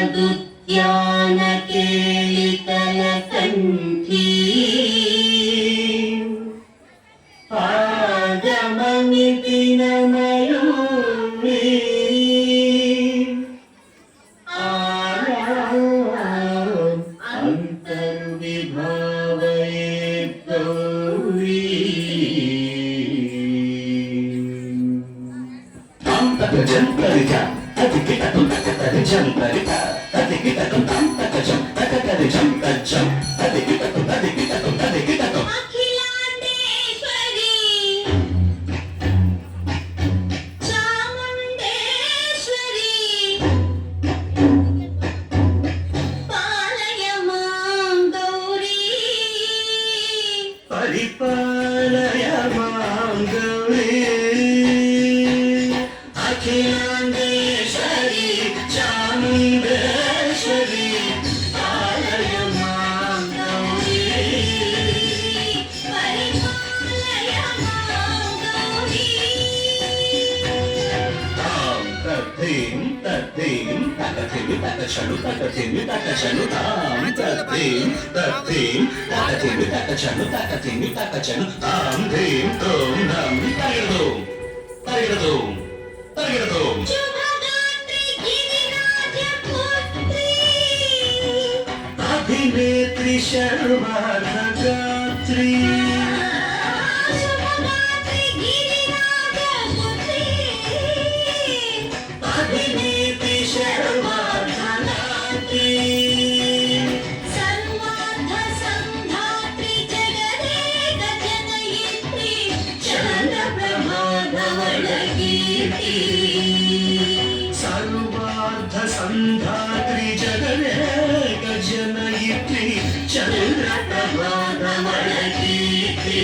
उपनिषदुद्यान केलितल कंठी आगममिति न मयूरी अंतर्विभावयेत् गौरी परिपालय मां गौरी अखिलांडेश्वरी चामुंडेश्वरी पालय मां गौरी परिपालय मां गौरी तां तत्तीं तत्तीं तकथिमि तकचनु तकथिमि तकचनु तां तत्तीं तत्तीं तकथिमि तकचनु तकथिमि तकचनु तां धीं तों धं तगिरदों तगिरदों तगिरदों शुभगात्री गिरिराजपुत्री अभिनेत्री सर्वार्थगात्री शुभगात्री गिरिराजपुत्री अभिनेत्री सर्वार्थगात्री सर्वार्थ संधात्री जगदेक जनयित्री चन्द्रप्रभा धवलकीर्ति सर्वार्थ संधात्री जगदेक जनयित्री चन्द्रप्रभा धवलकीर्ति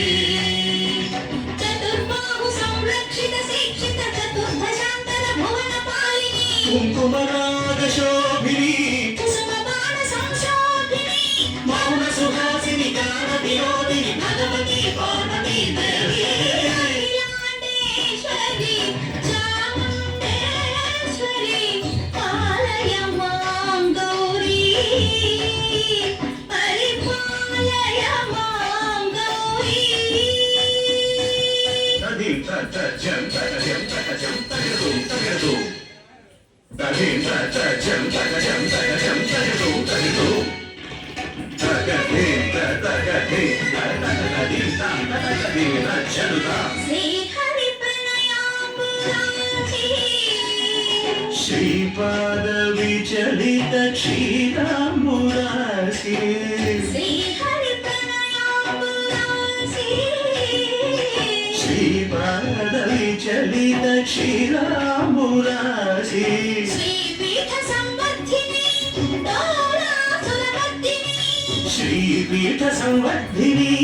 चतुर्बाहु संरक्षित शिक्षित चतुर्भुजान्तन भुवनपालिनी कुङ्कुमराग शोभिनी कुसुमबाण संशोभिनी मौन सुहासिनी गान विनोदिनी भगवती पार्वती देवी अखिलांडेश्वरी चामुंडेश्वरी पालय मां गौरी परिपालय मां गौरी तदिं तजं तजं तजं तगिरदों तगिरदों तदिं तजं तजं तजं तगिरदों तगिरदों तगदिं तगदिं तगदिं तां तगदिं रचनुता श्रीहरि प्रणयाम्बुरासी श्रीपाद विचलित क्षीराम्बुरासी श्रीहरि प्रणयाम्बुरासी श्रीपाद विचलित क्षीराम्बुरासी श्रीपीठ संवर्धिनी डोलासुरमर्दिनी श्रीपीठ संवर्धिनी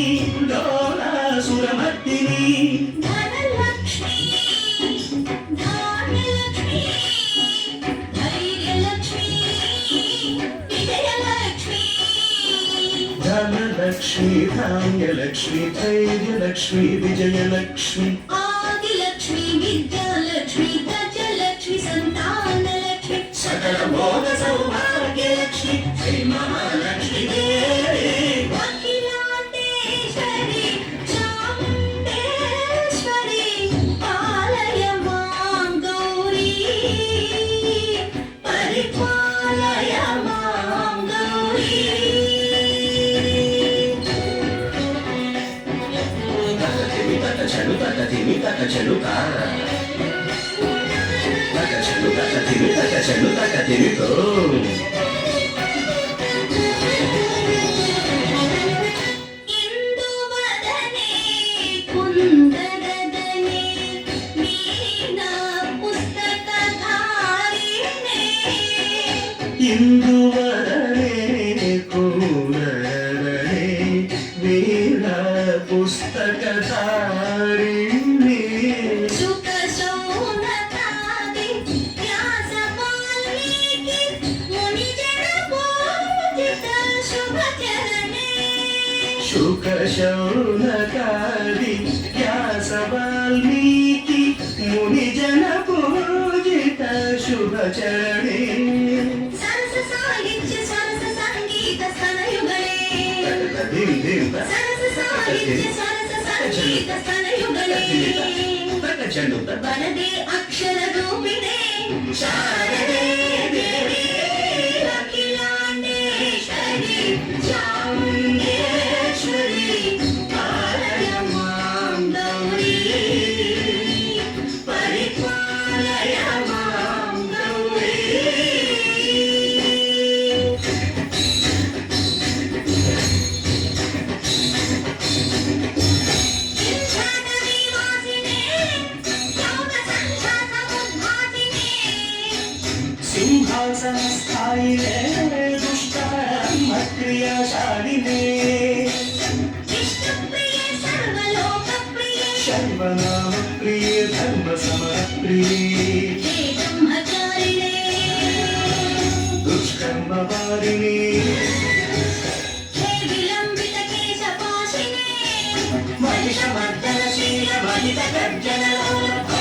डोलासुरमर्दिनी धनलक्ष्मी धान्यलक्ष्मी धैर्यलक्ष्मी विजयलक्ष्मी धनलक्ष्मी धान्यलक्ष्मी धैर्यलक्ष्मी विजयलक्ष्मी आदिलक्ष्मी विद्यालक्ष्मी गजलक्ष्मी संतानलक्ष्मी सकल भोग सौभाग्यलक्ष्मी श्री महालक्ष्मी देवी अखिलांडेश्वरी चामुंडेश्वरी पालय मां गौरी परिपालय मां गौरी तकथिमि तकचनु तकथिमि तकचनु तकचनु तकथिमि तकचनु तकथिमि तों इंदुवदने कुंदरदने मीना पुस्तकधारिणे इंदुवदने कुंदरदने मीना पुस्तकधारिणे सुख शौनकादि व्यास वाल्मीकि मुनिजन पूजित शुभ चरणे शुक शौनकादि व्यास वाल्मीकि मुनिजन पूजित शुभचरणे सरस साहित्य सरस संगीत स्तनयुगले सरस साहित्य सरस संगीत स्तनयुगले वरदे अक्षर रूपिणे शारदे देवी अखिलांडेश्वरी चामुंडेश्वरी पालय मां गौरी परिपालय मां गौरी सिंहासनस्थायिने दुष्टक्रियाशालिने विष्णुप्रिये सर्वलोकप्रिये शर्वनामप्रिये धर्मसमरप्रिये हे ब्रह्मचारिणे दुष्कर्मवारिणे हे विलम्बितकेशपाशिने महिषमर्दनशीलमहितगर्जनलोलपालिने